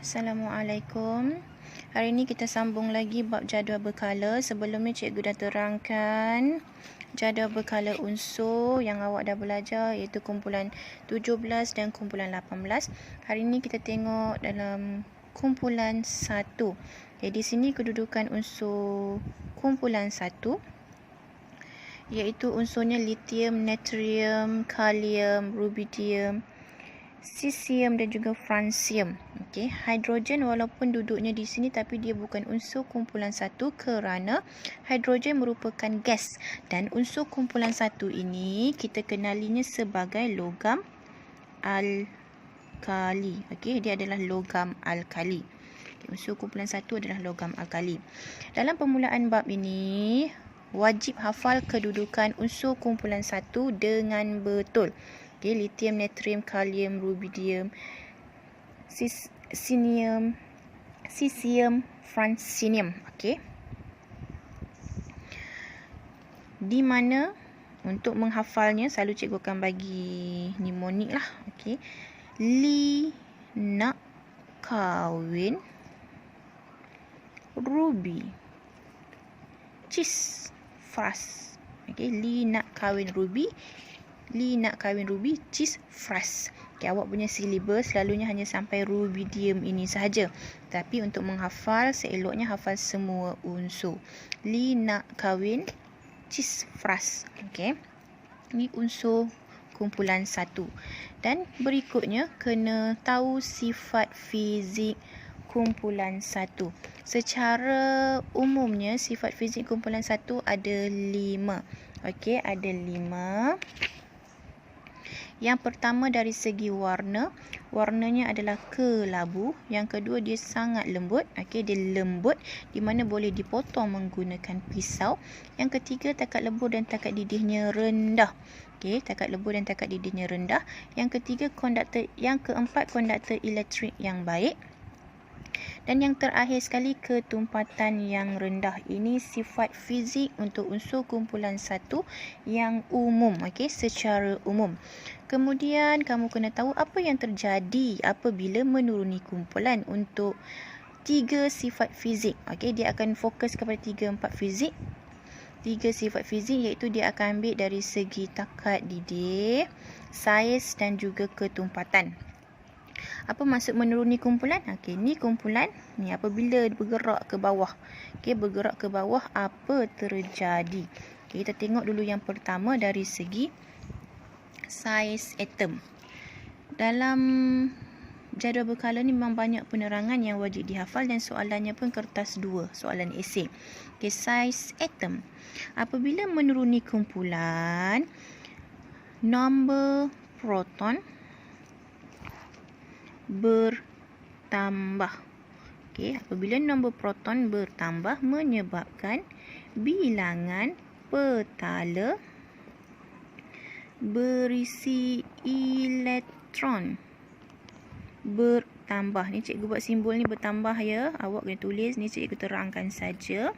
Assalamualaikum. Hari ini kita sambung lagi bab jadual berkala. Sebelumnya cikgu dah terangkan jadual berkala unsur yang awak dah belajar, iaitu kumpulan 17 dan kumpulan 18. Hari ini kita tengok dalam kumpulan 1. Jadi di sini kedudukan unsur kumpulan 1 iaitu unsurnya lithium, natrium, kalium, rubidium, cesium dan juga francium. Okey, hidrogen walaupun duduknya di sini tapi dia bukan unsur kumpulan 1 kerana hidrogen merupakan gas, dan unsur kumpulan 1 ini kita kenalinya sebagai logam alkali. Okey, dia adalah logam alkali. Unsur kumpulan 1 adalah logam alkali. Dalam permulaan bab ini wajib hafal kedudukan unsur kumpulan 1 dengan betul. Okay, lithium, natrium, kalium, rubidium, cesium, francium. Okey. Di mana untuk menghafalnya selalu cikgu akan bagi mnemonik lah. Okey. Li nak kahwin Ruby. Cis fras. Okey, Li nak kahwin Ruby. Li nak kahwin Ruby, cis fras. Okay, awak punya silibus selalunya hanya sampai rubidium ini sahaja. Tapi untuk menghafal, seeloknya hafal semua unsur. Li nak kahwin cis fras. Okay. Ini unsur kumpulan 1. Dan berikutnya, kena tahu sifat fizik kumpulan 1. Secara umumnya, sifat fizik kumpulan 1 ada 5. Okey, ada 5. Yang pertama dari segi warna, warnanya adalah kelabu. Yang kedua, dia sangat lembut. Okey, dia lembut di mana boleh dipotong menggunakan pisau. Yang ketiga, takat lebur dan takat didihnya rendah. Okey, takat lebur dan takat didihnya rendah. Yang ketiga, keempat, konduktor elektrik yang baik. Dan yang terakhir sekali, ketumpatan yang rendah. Ini sifat fizik untuk unsur kumpulan 1 yang umum, okey, secara umum. Kemudian kamu kena tahu apa yang terjadi apabila menuruni kumpulan untuk 3 sifat fizik. Okey, dia akan fokus kepada 3-4 fizik. 3 sifat fizik iaitu dia akan ambil dari segi takat didih, saiz dan juga ketumpatan. Apa maksud menuruni kumpulan? Okey, ni kumpulan ni apabila bergerak ke bawah. Okey, bergerak ke bawah apa terjadi? Okay, kita tengok dulu yang pertama dari segi saiz atom. Dalam jadual berkala ni memang banyak penerangan yang wajib dihafal dan soalannya pun kertas 2, soalan esei. Okey, saiz atom. Apabila menuruni kumpulan, nombor proton bertambah. Okey, apabila nombor proton bertambah menyebabkan bilangan petala berisi elektron bertambah. Ni cikgu buat simbol ni bertambah ya. Awak kena tulis, ni cikgu terangkan saja.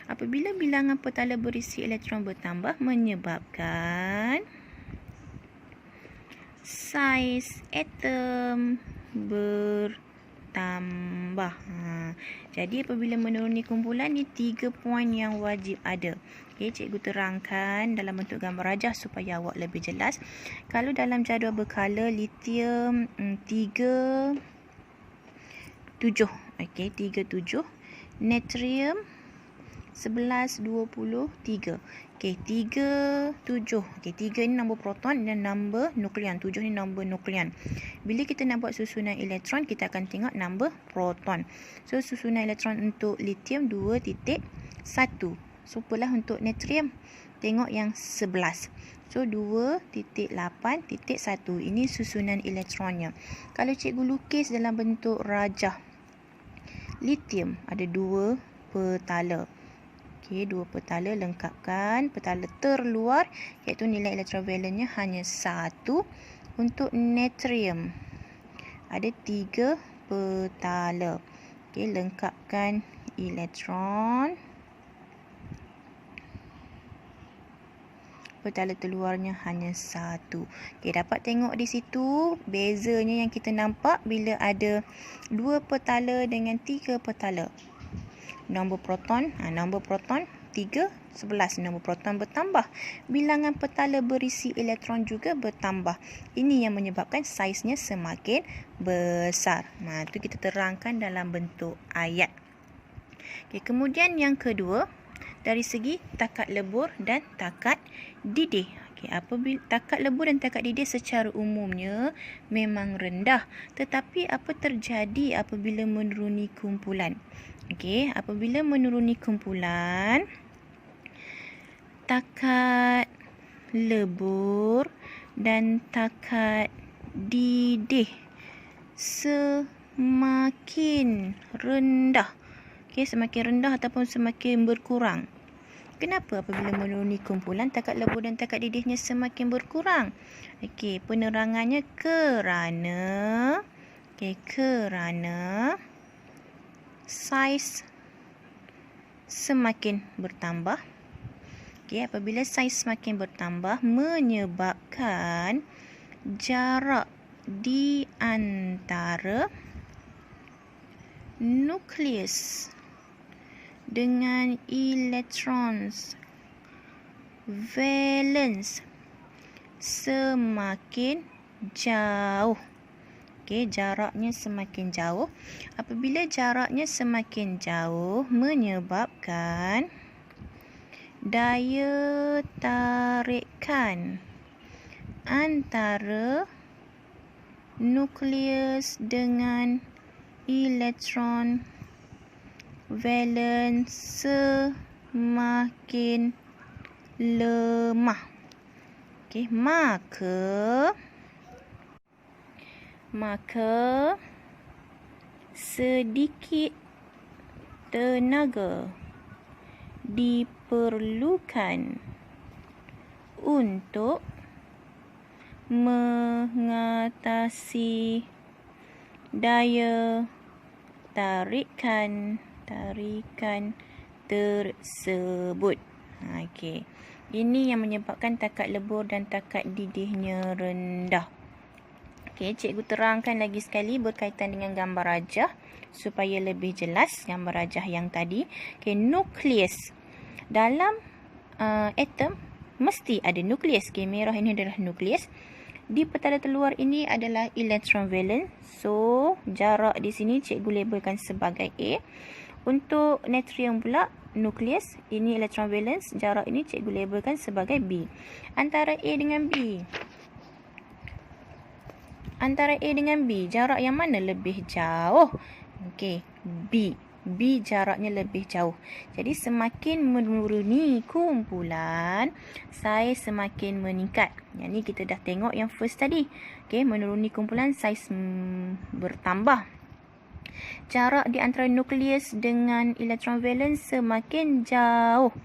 Apabila bilangan petala berisi elektron bertambah menyebabkan saiz atom bertambah. Jadi apabila menuruni kumpulan ni 3 poin yang wajib ada. Okey, cikgu terangkan dalam bentuk gambar rajah supaya awak lebih jelas. Kalau dalam jadual berkala lithium 3 7. Okey, 3 7. Natrium 11 23. Okey, 3 7. Okey, 3 ni nombor proton dan nombor nukleon. 7 ni nombor nukleon. Bila kita nak buat susunan elektron, kita akan tengok nombor proton. So susunan elektron untuk lithium 2.1. Supalah untuk natrium. Tengok yang 11. So 2.8.1. Ini susunan elektronnya. Kalau cikgu lukis dalam bentuk rajah, lithium ada 2 petala. Okey, 2 petala, lengkapkan petala terluar iaitu nilai elektrovalennya hanya 1. Untuk natrium ada 3 petala. Okey, lengkapkan elektron. petala terluarnya hanya 1. Okey, dapat tengok di situ bezanya yang kita nampak bila ada 2 petala dengan 3 petala. Nombor proton 3, 11. Nombor proton bertambah. Bilangan petala berisi elektron juga bertambah. Ini yang menyebabkan saiznya semakin besar. Itu kita terangkan dalam bentuk ayat. Okey, kemudian yang kedua, dari segi takat lebur dan takat didih. Okey, apabila takat lebur dan takat didih secara umumnya memang rendah. Tetapi apa terjadi apabila menuruni kumpulan? Okey, apabila menuruni kumpulan, takat lebur dan takat didih semakin rendah. Okey, semakin rendah ataupun semakin berkurang. Kenapa apabila menuruni kumpulan takat lebur dan takat didihnya semakin berkurang? Okey, penerangannya kerana saiz semakin bertambah. Okey, apabila saiz semakin bertambah menyebabkan jarak di antara nukleus dengan elektrons valence semakin jauh. Okey, jaraknya semakin jauh. Apabila jaraknya semakin jauh menyebabkan daya tarikan antara nukleus dengan elektron valence semakin lemah. Okey, maka sedikit tenaga diperlukan untuk mengatasi daya tarikan tersebut. Okey. Ini yang menyebabkan takat lebur dan takat didihnya rendah. Okey, cikgu terangkan lagi sekali berkaitan dengan gambar rajah supaya lebih jelas gambar rajah yang tadi. Okey, nukleus. Dalam atom mesti ada nukleus. Okey, merah ini adalah nukleus. Di petala terluar ini adalah elektron valence. So, jarak di sini cikgu labelkan sebagai A. Untuk natrium pula, nukleus, ini elektron valence. Jarak ini cikgu labelkan sebagai B. Antara A dengan B, jarak yang mana lebih jauh? Okey, B. B jaraknya lebih jauh. Jadi semakin menuruni kumpulan, saiz semakin meningkat. Yang ni kita dah tengok yang first tadi. Okey, menuruni kumpulan saiz bertambah. Jarak di antara nukleus dengan elektron valence semakin jauh.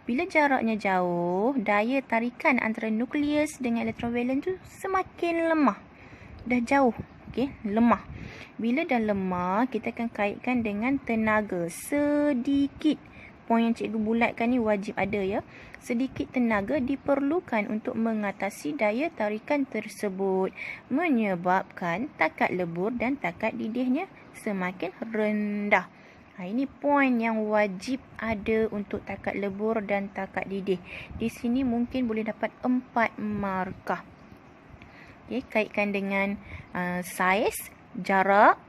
Bila jaraknya jauh, daya tarikan antara nukleus dengan elektron valence tu semakin lemah. Dah jauh. Okey, lemah. Bila dah lemah, kita akan kaitkan dengan tenaga. Sedikit. Poin yang cikgu bulatkan ni wajib ada ya. Sedikit tenaga diperlukan untuk mengatasi daya tarikan tersebut. Menyebabkan takat lebur dan takat didihnya semakin rendah. Ini poin yang wajib ada untuk takat lebur dan takat didih. Di sini mungkin boleh dapat 4 markah. Okay, kaitkan dengan saiz, jarak,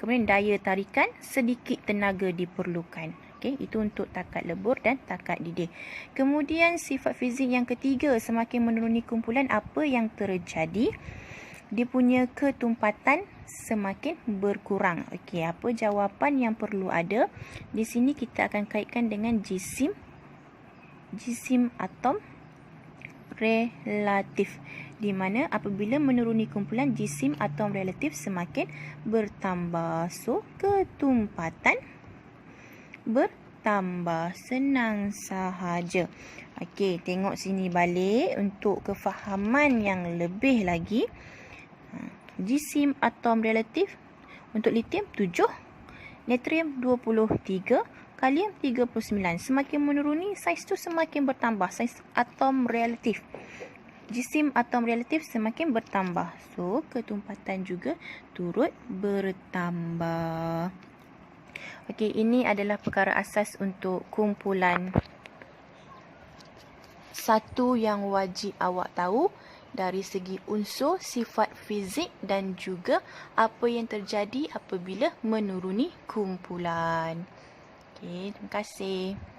kemudian daya tarikan, sedikit tenaga diperlukan. Okay, itu untuk takat lebur dan takat didih. Kemudian sifat fizik yang ketiga, semakin menuruni kumpulan apa yang terjadi? Dia punya ketumpatan semakin berkurang. Okey, apa jawapan yang perlu ada? Di sini kita akan kaitkan dengan jisim atom relatif. Di mana apabila menuruni kumpulan, jisim atom relatif semakin bertambah. So, ketumpatan bertambah. Senang sahaja. Okey, tengok sini balik untuk kefahaman yang lebih lagi. Jisim atom relatif untuk litium 7, natrium 23, kalium 39. Semakin menuruni, saiz tu semakin bertambah. Saiz atom relatif. Jisim atom relatif semakin bertambah. So, ketumpatan juga turut bertambah. Okey, ini adalah perkara asas untuk kumpulan. Satu yang wajib awak tahu dari segi unsur, sifat fizik dan juga apa yang terjadi apabila menuruni kumpulan. Okey, terima kasih.